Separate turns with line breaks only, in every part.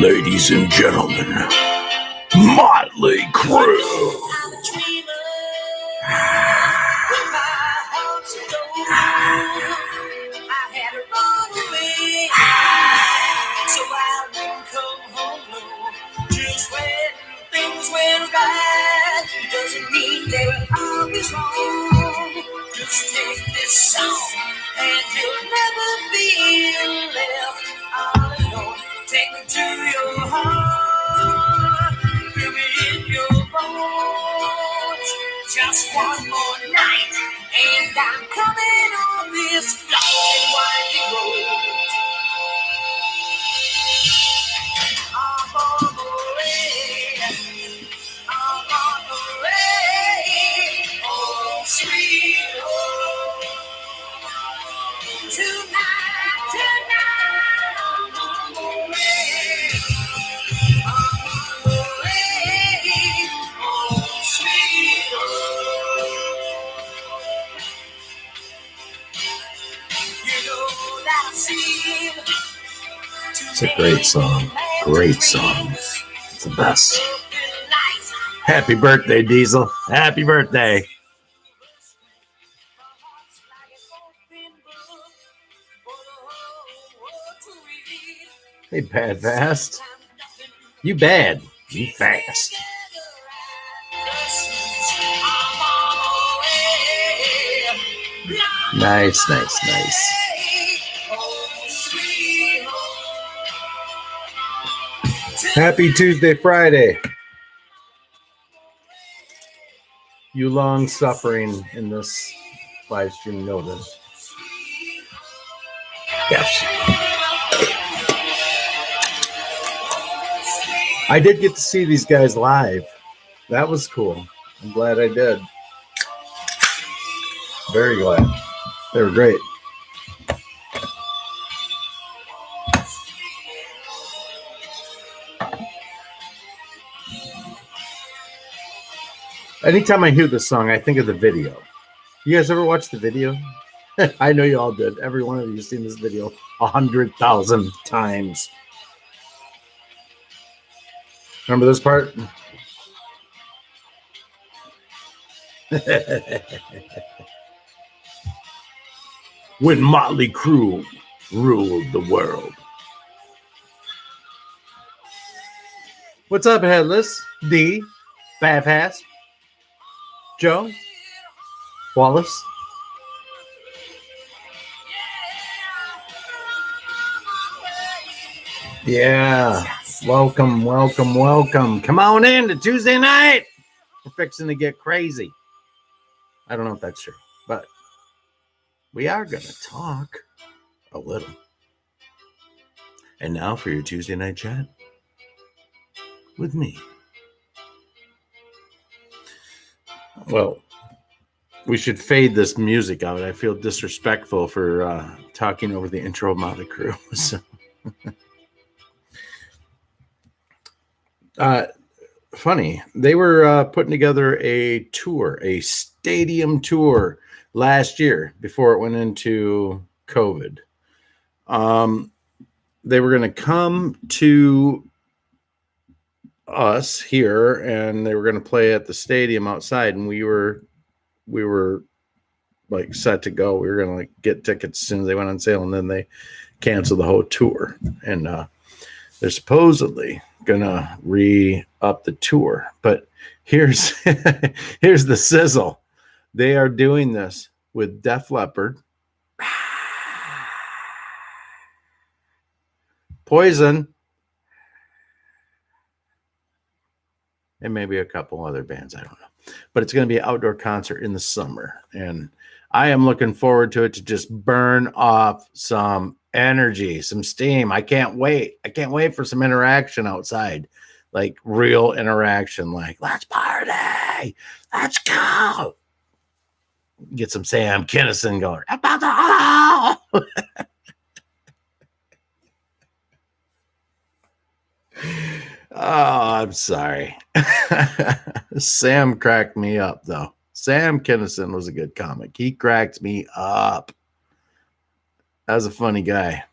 Ladies and gentlemen, Motley Crue.
Doesn't mean they're always wrong. Just take this song and you'll never feel left all alone. Take me to your heart, feel me in your bones. Just one more night, and I'm coming on this long and winding road. I'm on the way. I'm on the way, oh sweet home. Tonight, I'm on the way. I'm on the way, oh sweet home. You know that I seem
It's a great song. Great song. It's the best. Happy birthday, Diesel. Happy birthday. Hey, Bad Fast. You bad. You fast. Nice, nice, nice. Happy Tuesday, Friday. You long suffering in this live stream know this. Yes. I did get to see these guys live. That was cool. I'm glad I did. Very glad. They were great. Anytime I hear this song, I think of the video. You guys ever watch the video? I know you all did. Every one of you has seen this video 100,000 times. Remember this part? When Motley Crue ruled the world. What's up, Headless? D, Bavhass, Joe, Wallace. Yeah. Welcome, welcome, welcome. Come on in to Tuesday night. We're fixing to get crazy. I don't know if that's true, but we are going to talk a little. And now for your Tuesday night chat with me. Well, we should fade this music out. I feel disrespectful for talking over the intro of Motley Crue. So. Funny, they were putting together a tour, a stadium tour last year before it went into COVID. They were going to come to us here and they were going to play at the stadium outside, and we were like set to go. We were going to like get tickets as soon as they went on sale, and then they canceled the whole tour. And they're supposedly gonna re-up the tour, but here's here's the sizzle. They are doing this with Def Leppard, Poison, and maybe a couple other bands. I don't know, but it's going to be an outdoor concert in the summer, and I am looking forward to it to just burn off some energy, some steam. I can't wait. I can't wait for some interaction outside, like real interaction, like let's party, let's go. Get some Sam Kinison going. About the hollow. Oh, I'm sorry. Sam cracked me up, though. Sam Kinison was a good comic. He cracked me up. That was a funny guy.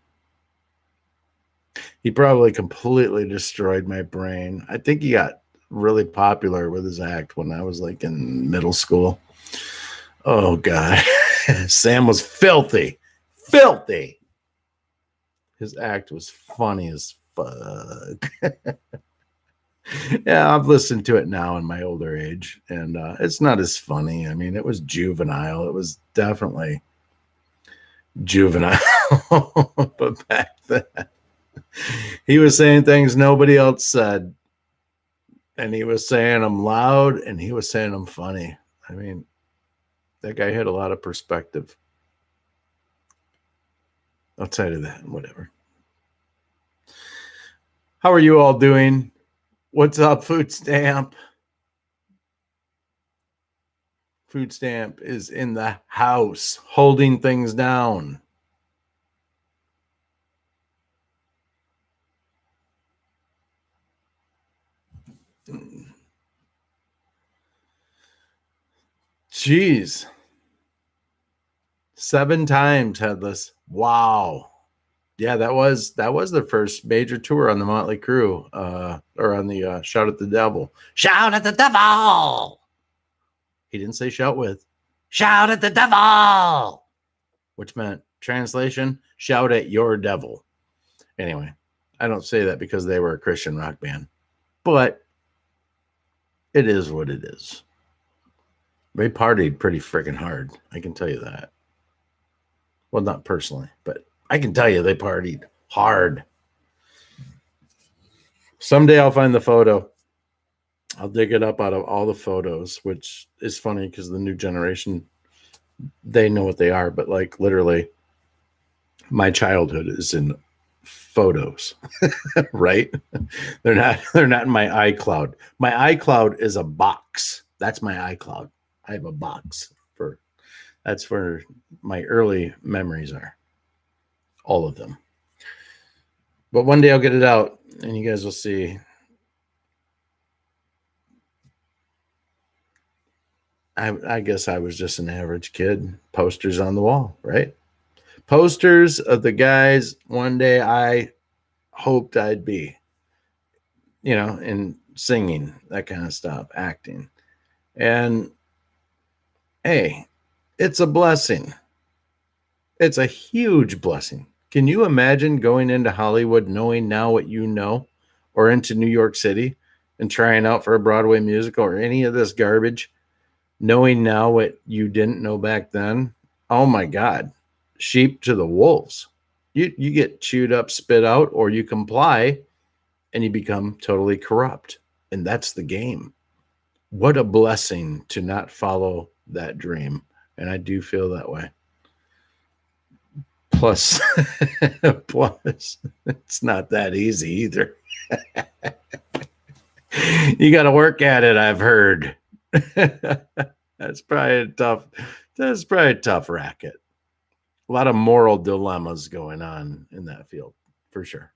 He probably completely destroyed my brain. I think he got really popular with his act when I was like in middle school. Oh, God. Sam was filthy. Filthy. His act was funny as fuck. Yeah, I've listened to it now in my older age, and it's not as funny. I mean, it was juvenile. It was definitely juvenile. But back then, he was saying things nobody else said, and he was saying them loud, and he was saying them funny. I mean, that guy had a lot of perspective. Outside of that, whatever. How are you all doing? What's up, Food Stamp? Food Stamp is in the house, holding things down. Jeez. 7 times headless. Wow. Yeah, that was their first major tour on the Motley Crue, or on the Shout at the Devil. Shout at the devil. He didn't say shout with. Shout at the devil, which meant translation: shout at your devil. Anyway, I don't say that because they were a Christian rock band, but it is what it is. They partied pretty freaking hard. I can tell you that. Well, not personally, but I can tell you they partied hard. Someday I'll find the photo. I'll dig it up out of all the photos, which is funny because the new generation, they know what they are, but like literally my childhood is in photos, right? They're not in my iCloud. My iCloud is a box. That's my iCloud. I have a box that's where my early memories are. All of them. But one day I'll get it out and you guys will see. I guess I was just an average kid. Posters on the wall, right? Posters of the guys one day I hoped I'd be, in singing, that kind of stuff, acting. And hey, it's a blessing. It's a huge blessing. Can you imagine going into Hollywood knowing now what you know, or into New York City and trying out for a Broadway musical or any of this garbage, knowing now what you didn't know back then? Oh my God. Sheep to the wolves. You get chewed up, spit out, or you comply and you become totally corrupt. And that's the game. What a blessing to not follow that dream. And I do feel that way. Plus, it's not that easy either. You got to work at it, I've heard. That's probably a tough racket. A lot of moral dilemmas going on in that field, for sure.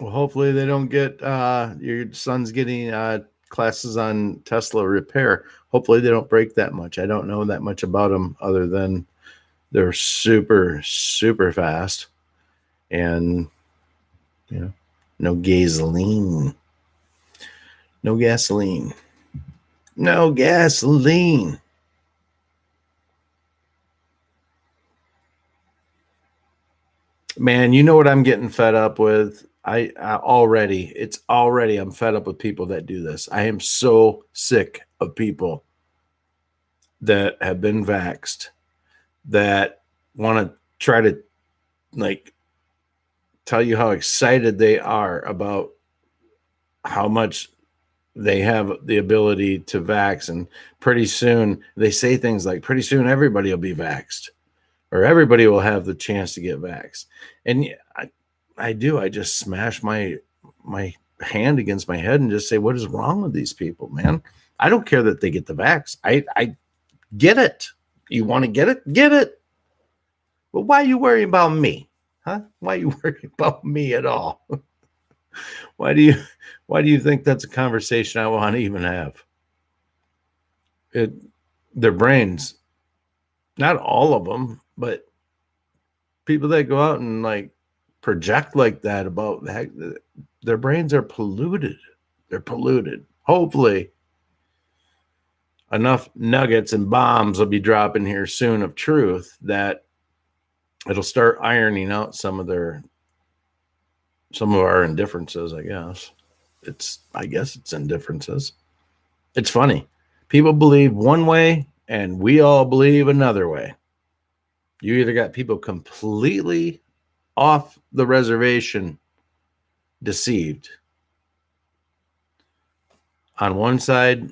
Well, hopefully they don't get your son's getting classes on Tesla repair. Hopefully they don't break that much. I don't know that much about them other than they're super, super fast. And, no gasoline. No gasoline. No gasoline. Man, you know what I'm getting fed up with? I'm fed up with people that do this. I am so sick of people that have been vaxxed that want to try to tell you how excited they are about how much they have the ability to vax. And pretty soon they say things like, pretty soon everybody will be vaxxed, or everybody will have the chance to get vaxxed. And I just smash my hand against my head and just say, what is wrong with these people, man? I don't care that they get the vax. I get it. You want to get it? Get it. But why are you worrying about me? Huh? Why are you worrying about me at all? Why do you think that's a conversation I want to even have? Their brains, not all of them, but people that go out and like project like that about the heck, their brains are polluted. They're polluted. Hopefully enough nuggets and bombs will be dropping here soon of truth that it'll start ironing out some of our indifferences, I guess. I guess it's indifferences. It's funny. People believe one way and we all believe another way. You either got people completely off the reservation, deceived on one side,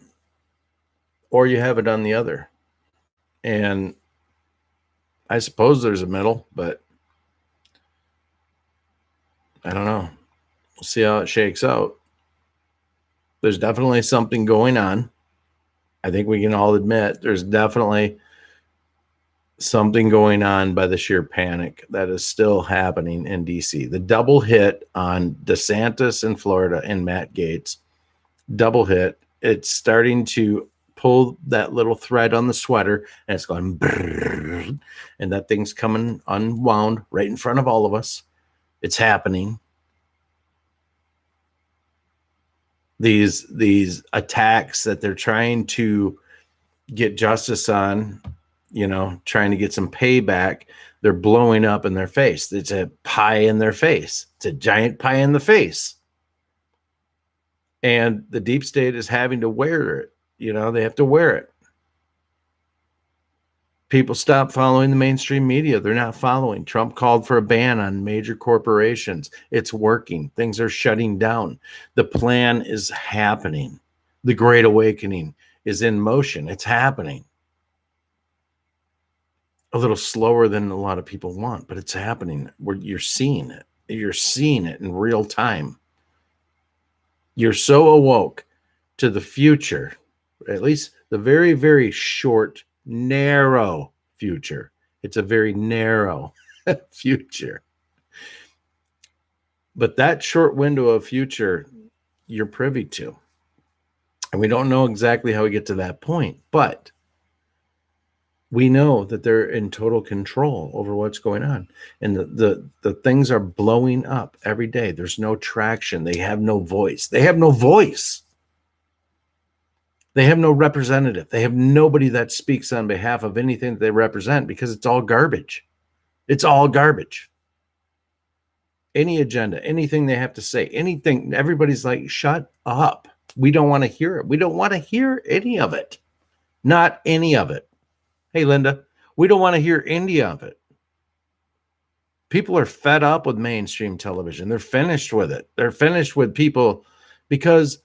or you have it on the other. And I suppose there's a middle, but I don't know. We'll see how it shakes out. There's definitely something going on. I think we can all admit there's definitely something going on by the sheer panic that is still happening in DC. The double hit on DeSantis in Florida and Matt Gaetz, double hit. It's starting to pull that little thread on the sweater and it's going brrr, and that thing's coming unwound right in front of all of us. It's happening. These attacks that they're trying to get justice on, trying to get some payback, they're blowing up in their face. It's a pie in their face. It's a giant pie in the face. And the deep state is having to wear it. They have to wear it. People stop following the mainstream media. They're not following. Trump called for a ban on major corporations. It's working. Things are shutting down. The plan is happening. The Great Awakening is in motion. It's happening. A little slower than a lot of people want, but it's happening. You're seeing it. You're seeing it in real time. You're so awoke to the future, at least the very, very short, narrow future. It's a very narrow future. But that short window of future, you're privy to. And we don't know exactly how we get to that point, but we know that they're in total control over what's going on. And the things are blowing up every day. There's no traction. They have no voice. They have no voice. They have no representative. They have nobody that speaks on behalf of anything that they represent because it's all garbage. It's all garbage. Any agenda, anything they have to say, anything, everybody's like, shut up. We don't want to hear it. We don't want to hear any of it. Not any of it. Hey, Linda, we don't want to hear any of it. People are fed up with mainstream television. They're finished with it. They're finished with people because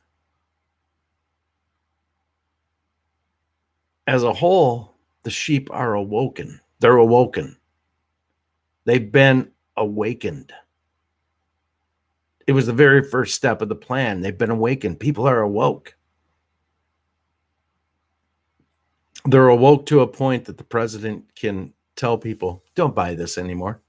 as a whole, the sheep are awoken. They're awoken. They've been awakened. It was the very first step of the plan. They've been awakened. People are awoke. They're awoke to a point that the president can tell people, don't buy this anymore.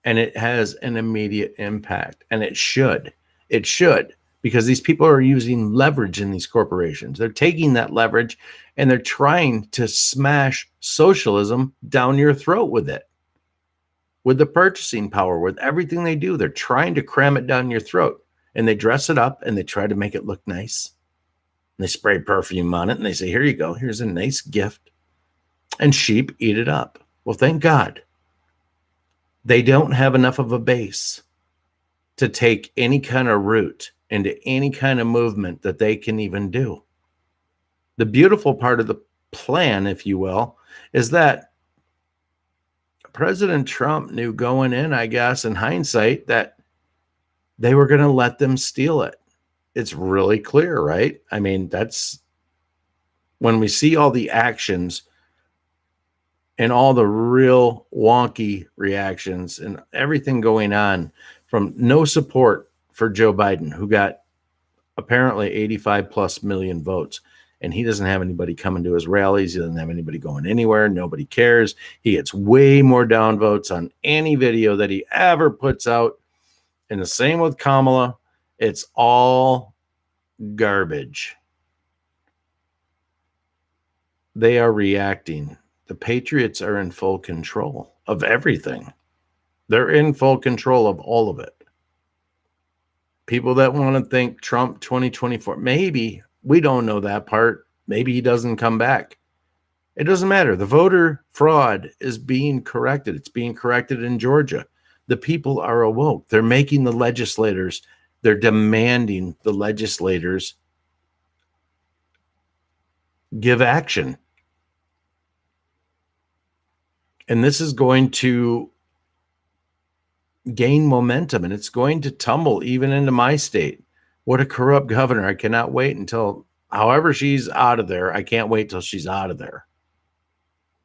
And it has an immediate impact. And it should. It should. Because these people are using leverage in these corporations. They're taking that leverage and they're trying to smash socialism down your throat with it. With the purchasing power, with everything they do, they're trying to cram it down your throat. And they dress it up and they try to make it look nice. And they spray perfume on it and they say, here you go. Here's a nice gift. And sheep eat it up. Well, thank God. They don't have enough of a base to take any kind of root into any kind of movement that they can even do. The beautiful part of the plan, if you will, is that President Trump knew going in, I guess, in hindsight, that they were going to let them steal it. It's really clear, right? I mean, that's when we see all the actions and all the real wonky reactions and everything going on, from no support for Joe Biden, who got apparently 85 plus million votes. And he doesn't have anybody coming to his rallies. He doesn't have anybody going anywhere. Nobody cares. He gets way more downvotes on any video that he ever puts out. And the same with Kamala. It's all garbage. They are reacting. The Patriots are in full control of everything. They're in full control of all of it. People that want to think Trump 2024, maybe, we don't know that part. Maybe he doesn't come back. It doesn't matter. The voter fraud is being corrected. It's being corrected in Georgia. The people are awoke. They're making the legislators, they're demanding the legislators give action. And this is going to gain momentum, and it's going to tumble even into my state. What a corrupt governor. I cannot wait until, however she's out of there, I can't wait till she's out of there.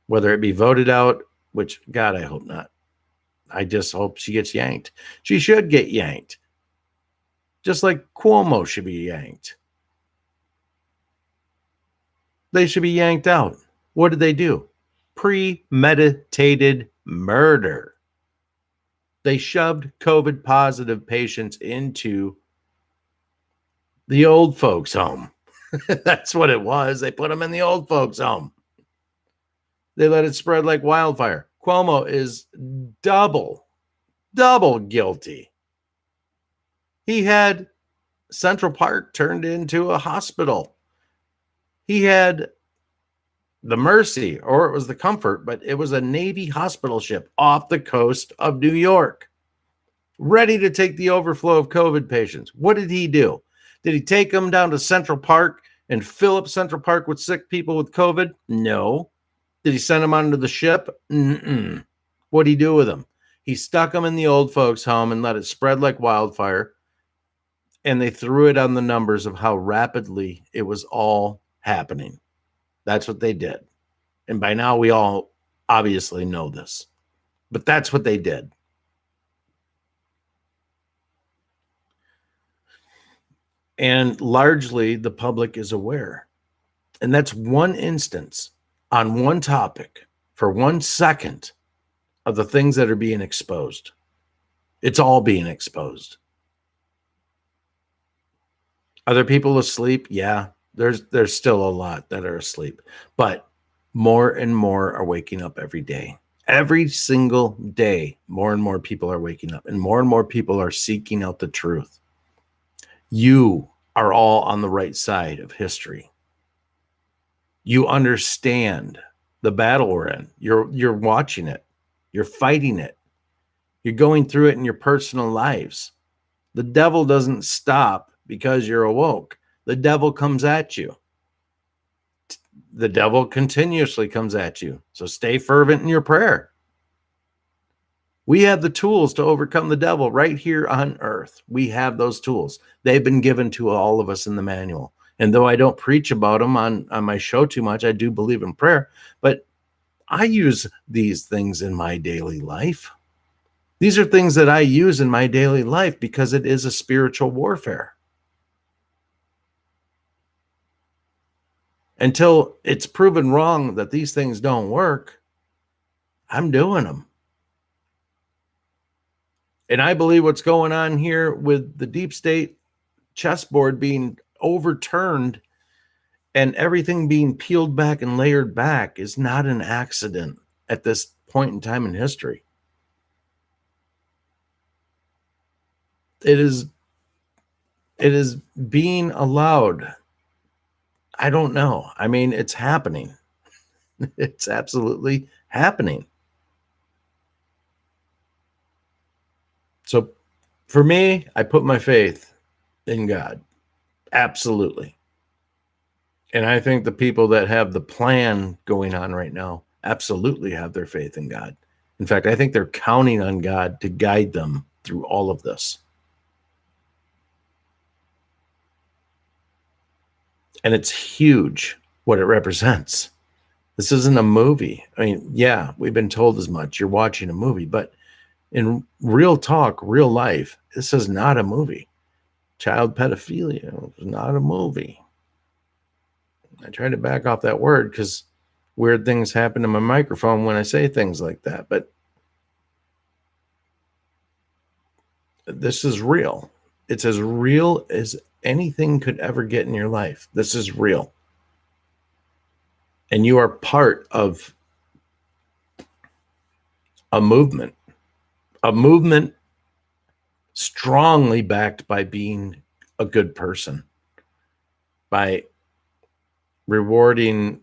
Whether it be voted out, which, God, I hope not. I just hope she gets yanked. She should get yanked. Just like Cuomo should be yanked. They should be yanked out. What did they do? Premeditated murder. They shoved COVID positive patients into the old folks' home. That's what it was. They put them in the old folks' home. They let it spread like wildfire. Cuomo is double guilty. He had Central Park turned into a hospital. He had the Mercy, or it was the Comfort, but it was a Navy hospital ship off the coast of New York, ready to take the overflow of COVID patients. What did he do? Did he take them down to Central Park and fill up Central Park with sick people with COVID? No. Did he send them onto the ship? Mm-mm. What did he do with them? He stuck them in the old folks' home and let it spread like wildfire. And they threw it on the numbers of how rapidly it was all happening. That's what they did. And by now we all obviously know this. But that's what they did. And largely the public is aware. And that's one instance on one topic for 1 second of the things that are being exposed. It's all being exposed. Are there people asleep? Yeah. There's still a lot that are asleep, but more and more are waking up every day. Every single day, more and more people are waking up, and more people are seeking out the truth. You are all on the right side of history. You understand the battle we're in. You're watching it. You're fighting it. You're going through it in your personal lives. The devil doesn't stop because you're awoke. The devil comes at you. The devil continuously comes at you. So stay fervent in your prayer. We have the tools to overcome the devil right here on earth. We have those tools. They've been given to all of us in the manual. And though I don't preach about them on my show too much, I do believe in prayer. But I use these things in my daily life. These are things that I use in my daily life because it is a spiritual warfare. Until it's proven wrong that these things don't work, I'm doing them. And I believe what's going on here with the deep state chessboard being overturned and everything being peeled back and layered back is not an accident at this point in time in history. It is being allowed. I don't know. I mean, it's happening. It's absolutely happening. So for me, I put my faith in God. Absolutely. And I think the people that have the plan going on right now absolutely have their faith in God. In fact, I think they're counting on God to guide them through all of this. And it's huge what it represents. This isn't a movie. I mean, yeah, we've been told as much. You're watching a movie, but in real talk, real life, this is not a movie. child pedophilia was not a movie. I tried to back off that word because weird things happen to my microphone when I say things like that. But this is real. It's as real as anything could ever get in your life. This is real. And you are part of a movement strongly backed by being a good person, by rewarding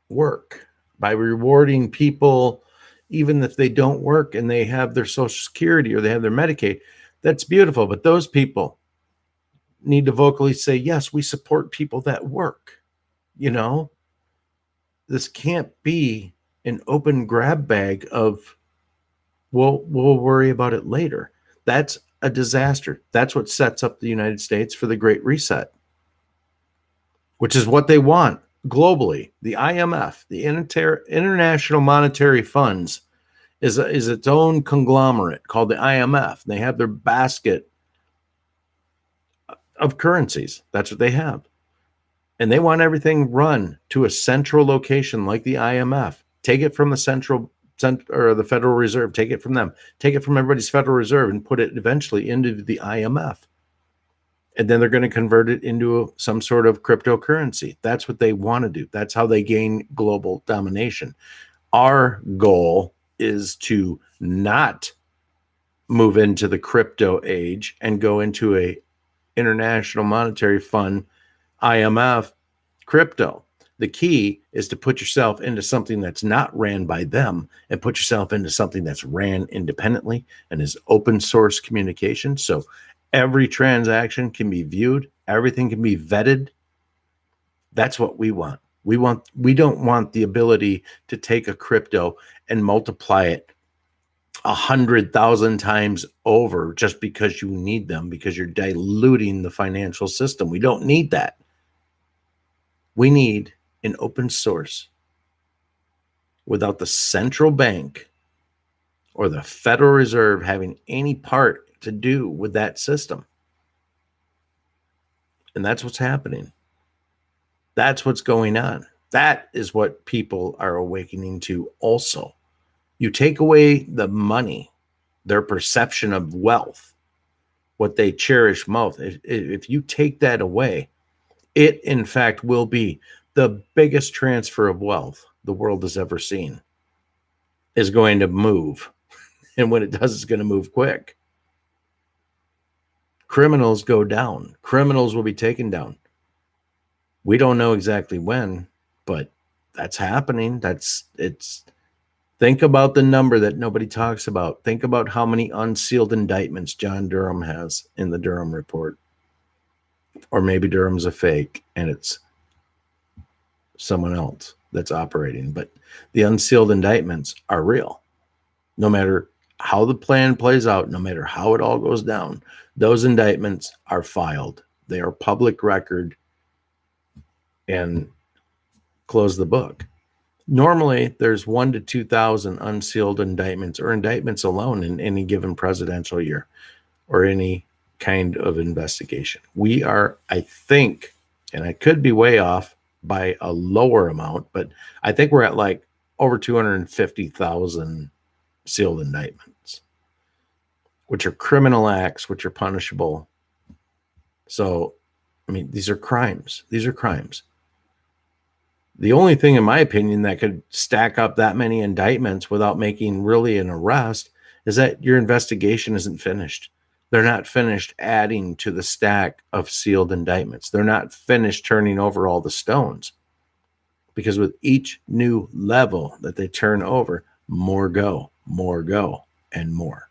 work, by rewarding people, even if they don't work and they have their Social Security or they have their Medicaid. That's beautiful. But those people need to vocally say, yes, we support people that work. You know, this can't be an open grab bag of, we'll worry about it later. That's a disaster. That's what sets up the United States for the Great Reset, which is what they want globally. The IMF, the International Monetary Funds, is its own conglomerate called the IMF. They have their basket of currencies. That's what they have. And they want everything run to a central location like the IMF. Take it from the or the Federal Reserve. Take it from them. Take it from everybody's Federal Reserve and put it eventually into the IMF. And then they're going to convert it into some sort of cryptocurrency. That's what they want to do. That's how they gain global domination. Our goal is to not move into the crypto age and go into a International Monetary Fund, IMF, crypto. The key is to put yourself into something that's not ran by them and put yourself into something that's ran independently and is open source communication. So every transaction can be viewed, everything can be vetted. That's what we want. We don't want the ability to take a crypto and multiply it 100,000 times over just because you need them, because you're diluting the financial system. We don't need that. We need an open source without the central bank or the Federal Reserve having any part to do with that system. And that's what's happening. That's what's going on. That is what people are awakening to also. You take away the money, their perception of wealth, what they cherish most. If you take that away, it in fact will be the biggest transfer of wealth the world has ever seen. Is going to move. And when it does, it's going to move quick. Criminals go down. Criminals will be taken down. We don't know exactly when, but that's happening. Think about the number that nobody talks about. Think about how many unsealed indictments John Durham has in the Durham report. Or maybe Durham's a fake and it's someone else that's operating. But the unsealed indictments are real. No matter how the plan plays out, no matter how it all goes down, those indictments are filed. They are public record and close the book. Normally, there's 1,000 to 2,000 unsealed indictments or indictments alone in any given presidential year or any kind of investigation. We are, I think, and I could be way off by a lower amount, but I think we're at like over 250,000 sealed indictments, which are criminal acts, which are punishable. So, I mean, these are crimes. These are crimes. The only thing, in my opinion, that could stack up that many indictments without making really an arrest is that your investigation isn't finished. They're not finished adding to the stack of sealed indictments. They're not finished turning over all the stones. Because with each new level that they turn over, more go, and more.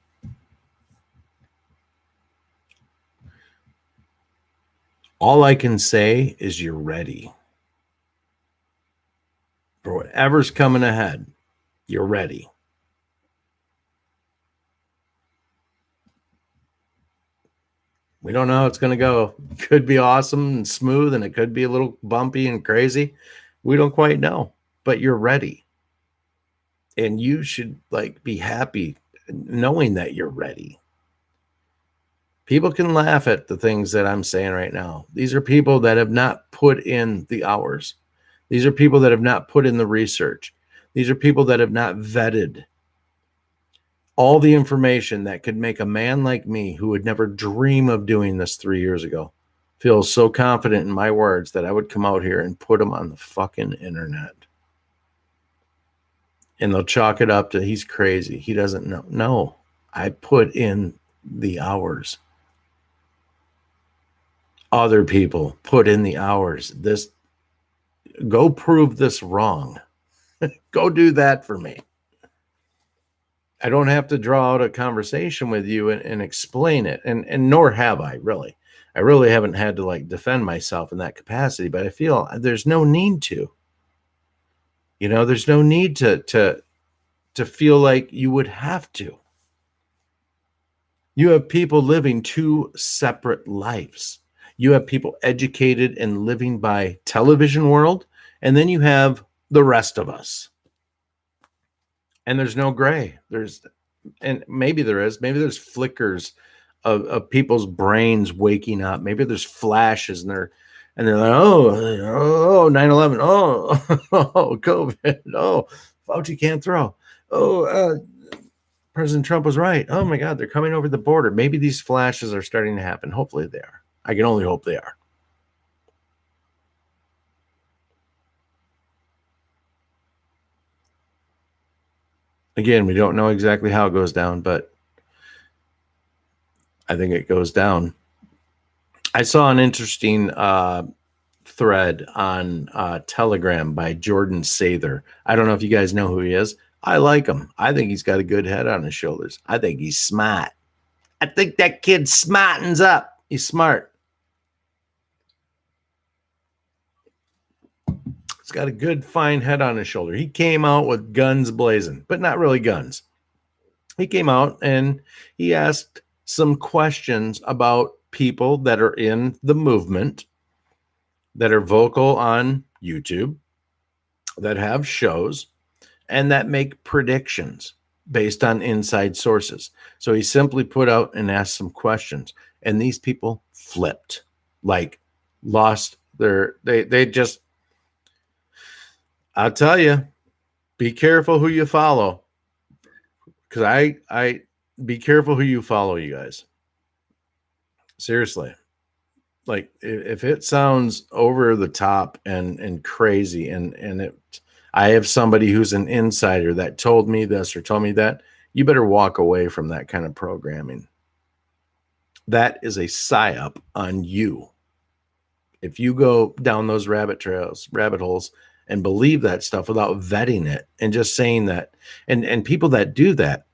All I can say is you're ready. For whatever's coming ahead, you're ready. We don't know how it's going to go. It could be awesome and smooth, and it could be a little bumpy and crazy. We don't quite know, but you're ready. And you should be happy knowing that you're ready. People can laugh at the things that I'm saying right now. These are people that have not put in the hours. These are people that have not put in the research. These are people that have not vetted all the information that could make a man like me, who would never dream of doing this 3 years ago, feel so confident in my words that I would come out here and put them on the fucking internet. And they'll chalk it up to he's crazy. He doesn't know. No, I put in the hours. Other people put in the hours. Go prove this wrong. Go do that for me. I don't have to draw out a conversation with you and explain it. And nor have I really. I really haven't had to like defend myself in that capacity, but I feel there's no need to. You know, there's no need to feel like you would have to. You have people living two separate lives. You have people educated and living by television world, and then you have the rest of us. And there's no gray. And maybe there is. Maybe there's flickers of people's brains waking up. Maybe there's flashes, and they're like, oh, 9/11, oh, COVID, oh, Fauci can't throw, President Trump was right. Oh my God, they're coming over the border. Maybe these flashes are starting to happen. Hopefully they are. I can only hope they are. Again, we don't know exactly how it goes down, but I think it goes down. I saw an interesting thread on Telegram by Jordan Sather. I don't know if you guys know who he is. I like him. I think he's got a good head on his shoulders. I think he's smart. I think that kid smartens up. He's smart. He's got a good, fine head on his shoulder. He came out with guns blazing, but not really guns. He came out and he asked some questions about people that are in the movement, that are vocal on YouTube, that have shows, and that make predictions based on inside sources. So he simply put out and asked some questions, and these people flipped, like lost they just, I'll tell you, be careful who you follow, because I be careful who you follow, you guys. Seriously. Like if it sounds over the top and crazy, and I have somebody who's an insider that told me this or told me that, you better walk away from that kind of programming. That is a psyop on you. If you go down those rabbit holes and believe that stuff without vetting it and just saying that, and people that do that,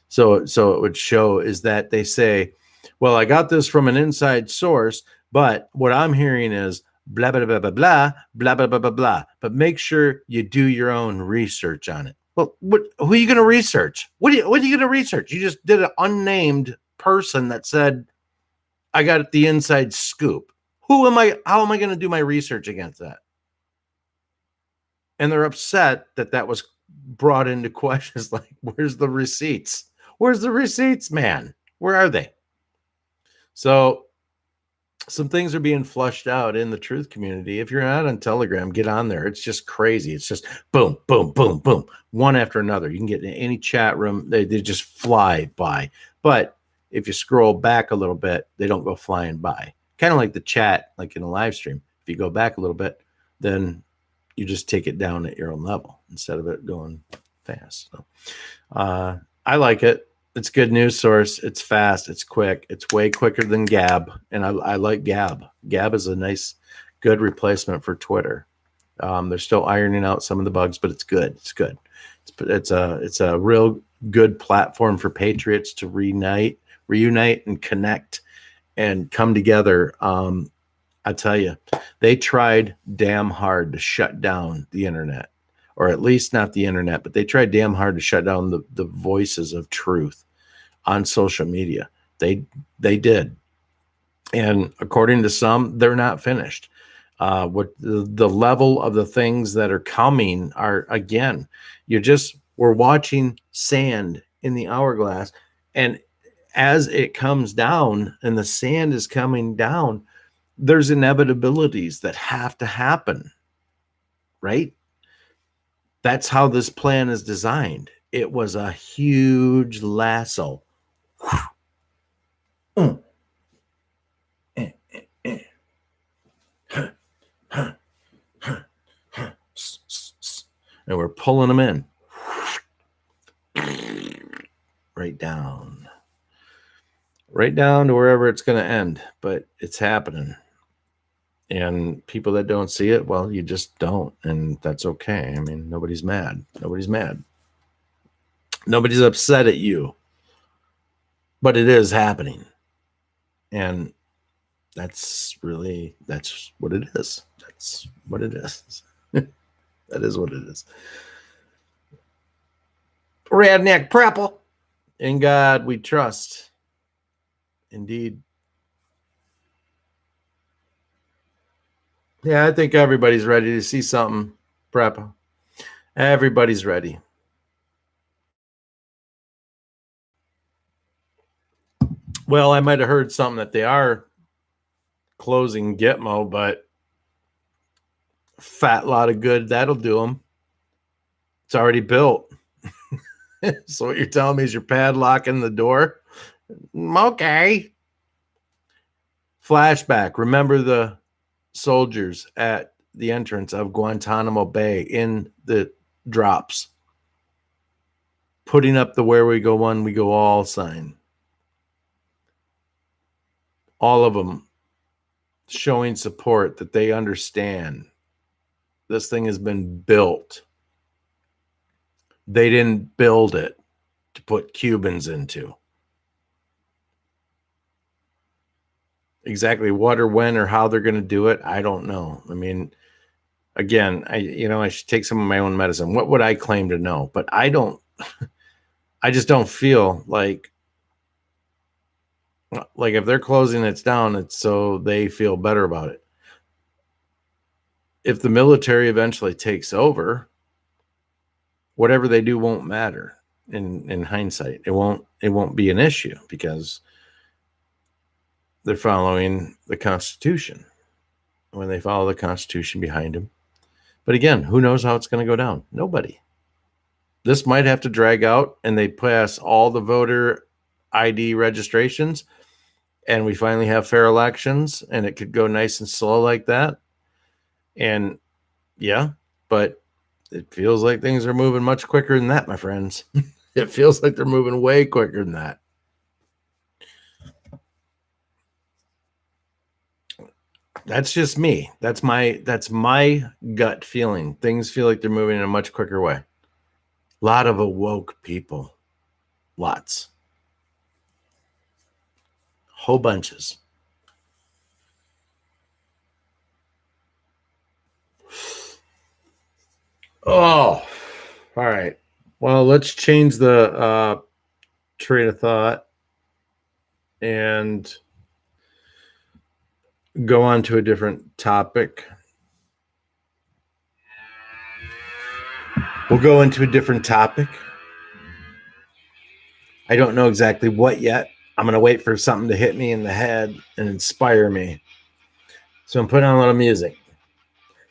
so it would show is that they say, well, I got this from an inside source, but what I'm hearing is blah, blah, blah, blah, blah, blah, blah, blah, blah, blah. But make sure you do your own research on it. Well, who are you going to research? What are you going to research? You just did an unnamed person that said, I got the inside scoop. How am I going to do my research against that? And they're upset that was brought into questions like, where's the receipts? Where's the receipts, man? Where are they? So some things are being flushed out in the truth community. If you're not on Telegram, get on there. It's just crazy. It's just boom, boom, boom, boom, one after another. You can get in any chat room. They just fly by. But if you scroll back a little bit, they don't go flying by. Kind of like the chat, like in a live stream. If you go back a little bit, then you just take it down at your own level instead of it going fast. So I like it. It's a good news source. It's fast. It's quick. It's way quicker than Gab. And I like Gab. Gab is a nice, good replacement for Twitter. They're still ironing out some of the bugs, but it's good. It's good. It's a real good platform for patriots to reunite and connect and come together. I tell you, they tried damn hard to shut down the internet, or at least not the internet, but they tried damn hard to shut down the voices of truth on social media. They did. And according to some, they're not finished. What the level of the things that are coming are, again, we're watching sand in the hourglass. And as it comes down and the sand is coming down, there's inevitabilities that have to happen, right? That's how this plan is designed. It was a huge lasso. And we're pulling them in right down to wherever it's going to end, but it's happening. And people that don't see it, well, you just don't, and that's okay. I mean, nobody's mad. Nobody's upset at you, but it is happening. And that's what it is. That's what it is. That is what it is. Redneck Prepple. In God we trust. Indeed. Yeah, I think everybody's ready to see something, Prepple. Everybody's ready. Well, I might have heard something that they are closing Gitmo, but fat lot of good, that'll do them. It's already built. So what you're telling me is you're padlocking the door? Okay. Flashback. Remember the soldiers at the entrance of Guantanamo Bay in the drops, putting up the "Where we go one, we go all" sign. All of them showing support that they understand this thing has been built. They didn't build it to put Cubans into. Exactly what or when or how they're going to do it, I don't know. I mean, again, I should take some of my own medicine. What would I claim to know? But I just don't feel like if they're closing it down, it's so they feel better about it. If the military eventually takes over, whatever they do won't matter in hindsight. It won't be an issue because they're following the Constitution. When they follow the Constitution behind them. But again, who knows how it's going to go down? Nobody. This might have to drag out and they pass all the voter ID registrations and we finally have fair elections and it could go nice and slow like that. And yeah, but it feels like things are moving much quicker than that, my friends. It feels like they're moving way quicker than that. That's just me. That's my gut feeling. Things feel like they're moving in a much quicker way. A lot of awoke people. Lots. Whole bunches. Oh, all right. Well, let's change the train of thought and go on to a different topic. We'll go into a different topic. I don't know exactly what yet. I'm going to wait for something to hit me in the head and inspire me. So I'm putting on a little music.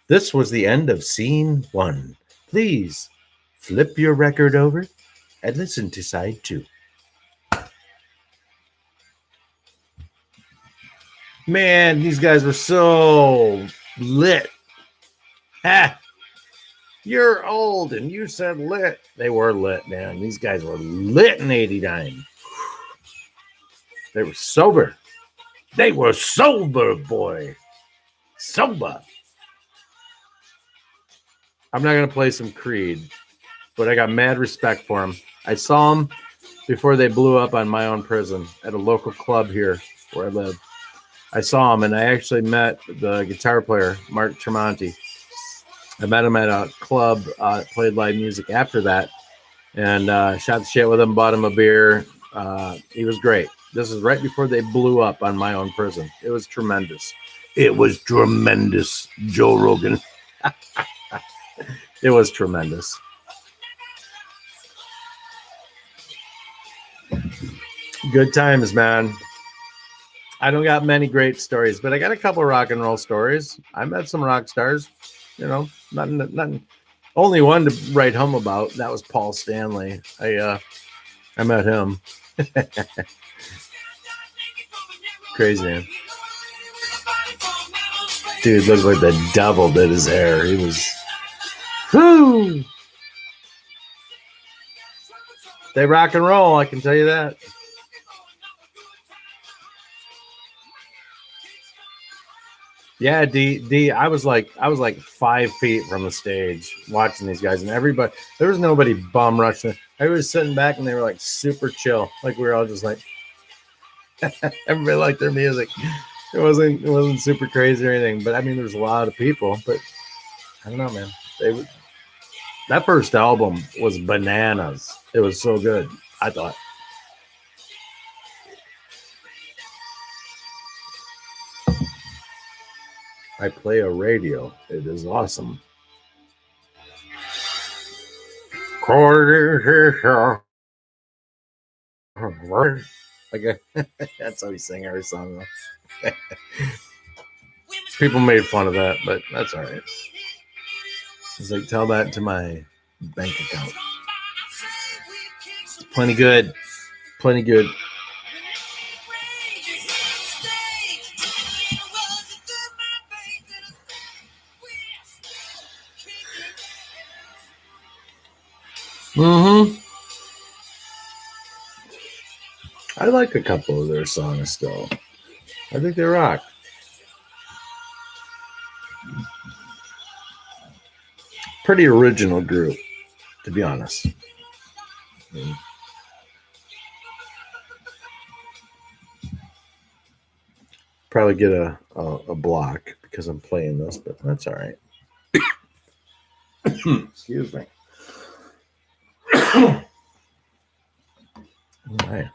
This was the end of scene 1. Please flip your record over and listen to side 2. Man, these guys were so lit. Ha! You're old and you said lit. They were lit, man. These guys were lit in 89. They were sober. They were sober, boy. Sober. I'm not going to play some Creed, but I got mad respect for them. I saw them before they blew up on my own prison at a local club here where I live. I saw him, and I actually met the guitar player, Mark Tremonti. I met him at a club, played live music after that, and shot the shit with him, bought him a beer. He was great. This is right before they blew up on my own prison. It was tremendous. It was tremendous, Joe Rogan. It was tremendous. Good times, man. I don't got many great stories, but I got a couple rock and roll stories. I met some rock stars, nothing. Only one to write home about. That was Paul Stanley. I met him. Crazy, man. Dude looked like the devil did his hair. He was, whoo! They rock and roll, I can tell you that. Yeah, D, I was like 5 feet from the stage watching these guys, and everybody, there was nobody bum rushing. Everybody was sitting back, and they were like super chill, like we were all just like, everybody liked their music. It wasn't super crazy or anything, but I mean, there's a lot of people, but I don't know, man. That first album was bananas. It was so good, I thought. I play a radio. It is awesome. Okay. That's how we sing every song. People made fun of that, but that's all right. It's like, tell that to my bank account. It's plenty good. Plenty good. Mm-hmm. I like a couple of their songs still. I think they rock. Pretty original group, to be honest. Probably get a block because I'm playing this, but that's all right. Excuse me. All right.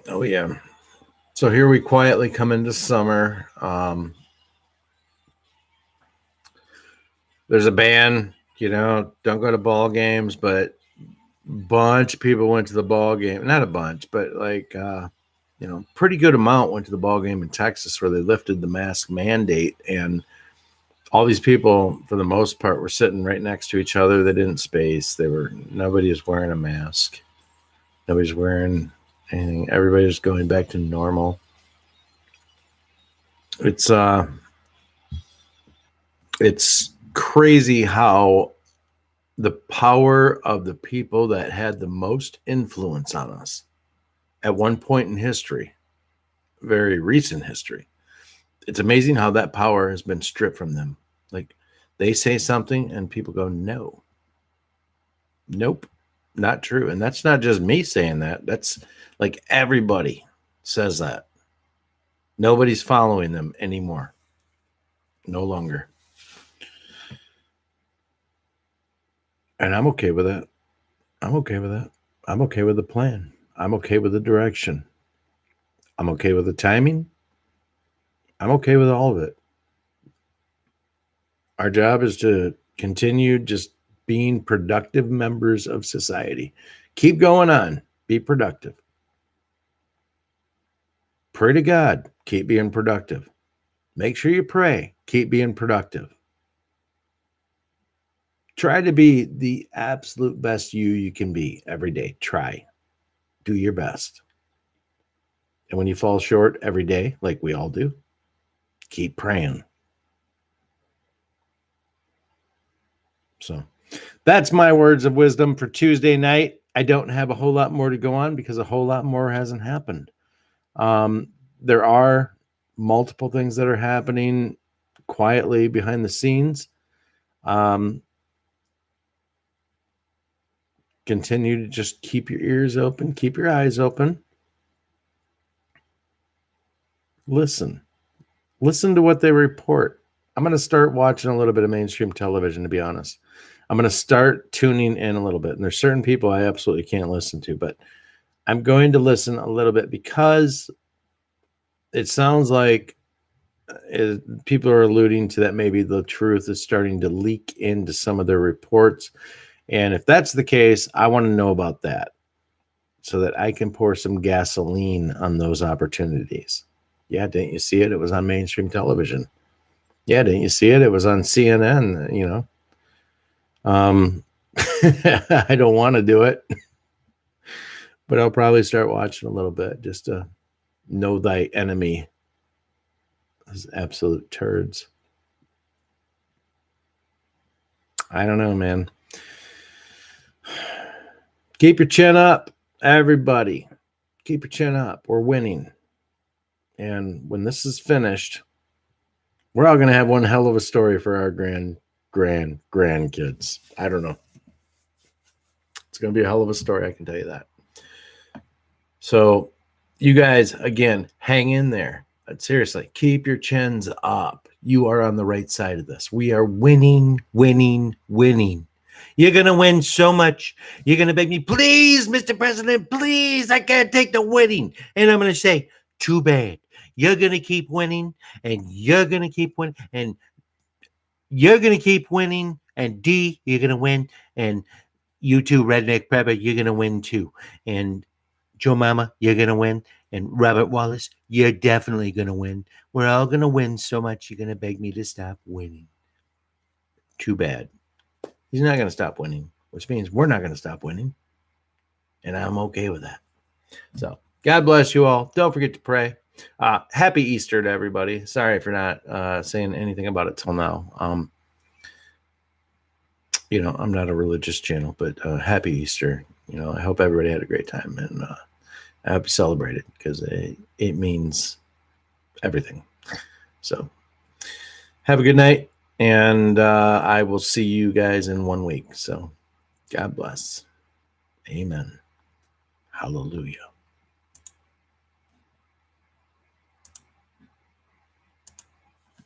Oh yeah. So here we quietly come into summer. There's a ban, don't go to ball games, but bunch of people went to the ball game. Not a bunch, but like pretty good amount went to the ball game in Texas where they lifted the mask mandate, and all these people, for the most part, were sitting right next to each other. They didn't space. Nobody was wearing a mask. Nobody's wearing anything. Everybody's going back to normal. It's crazy how the power of the people that had the most influence on us at one point in history, very recent history, it's amazing how that power has been stripped from them. Like, they say something and people go, no, nope, not true. And that's not just me saying that. That's like everybody says that. Nobody's following them anymore. No longer. And I'm okay with that. I'm okay with that. I'm okay with the plan. I'm okay with the direction. I'm okay with the timing. I'm okay with all of it. Our job is to continue just being productive members of society. Keep going on. Be productive. Pray to God. Keep being productive. Make sure you pray. Keep being productive. Try to be the absolute best you can be every day. Try. Do your best. And when you fall short every day, like we all do, keep praying. So that's my words of wisdom for Tuesday night. I don't have a whole lot more to go on because a whole lot more hasn't happened. There are multiple things that are happening quietly behind the scenes. Continue to just keep your ears open, keep your eyes open. Listen to what they report. I'm going to start watching a little bit of mainstream television, to be honest. I'm going to start tuning in a little bit. And there's certain people I absolutely can't listen to, but I'm going to listen a little bit because it sounds like people are alluding to that maybe the truth is starting to leak into some of their reports. And if that's the case, I want to know about that so that I can pour some gasoline on those opportunities. Yeah, didn't you see it? It was on mainstream television. Yeah, didn't you see it? It was on CNN, you know. I don't want to do it, but I'll probably start watching a little bit just to know thy enemy. Those absolute turds. I don't know, man. Keep your chin up, everybody. Keep your chin up. We're winning. And when this is finished, we're all going to have one hell of a story for our grandkids. I don't know. It's going to be a hell of a story, I can tell you that. So, you guys, again, hang in there. Seriously, keep your chins up. You are on the right side of this. We are winning, winning, winning. You're going to win so much. You're going to beg me, please, Mr. President, please, I can't take the winning. And I'm going to say, too bad. You're going to keep winning, and you're going to keep winning, and you're going to keep winning, and D, you're going to win, and you too, Redneck Prepper, you're going to win too. And Joe Mama, you're going to win. And Robert Wallace, you're definitely going to win. We're all going to win so much, you're going to beg me to stop winning. Too bad. He's not going to stop winning, which means we're not going to stop winning. And I'm okay with that. So, God bless you all. Don't forget to pray. Happy Easter to everybody. Sorry for not saying anything about it till now. You know, I'm not a religious channel, but happy Easter. You know, I hope everybody had a great time, and I hope you celebrate it because it means everything. So have a good night, and I will see you guys in 1 week. So God bless. Amen. Hallelujah.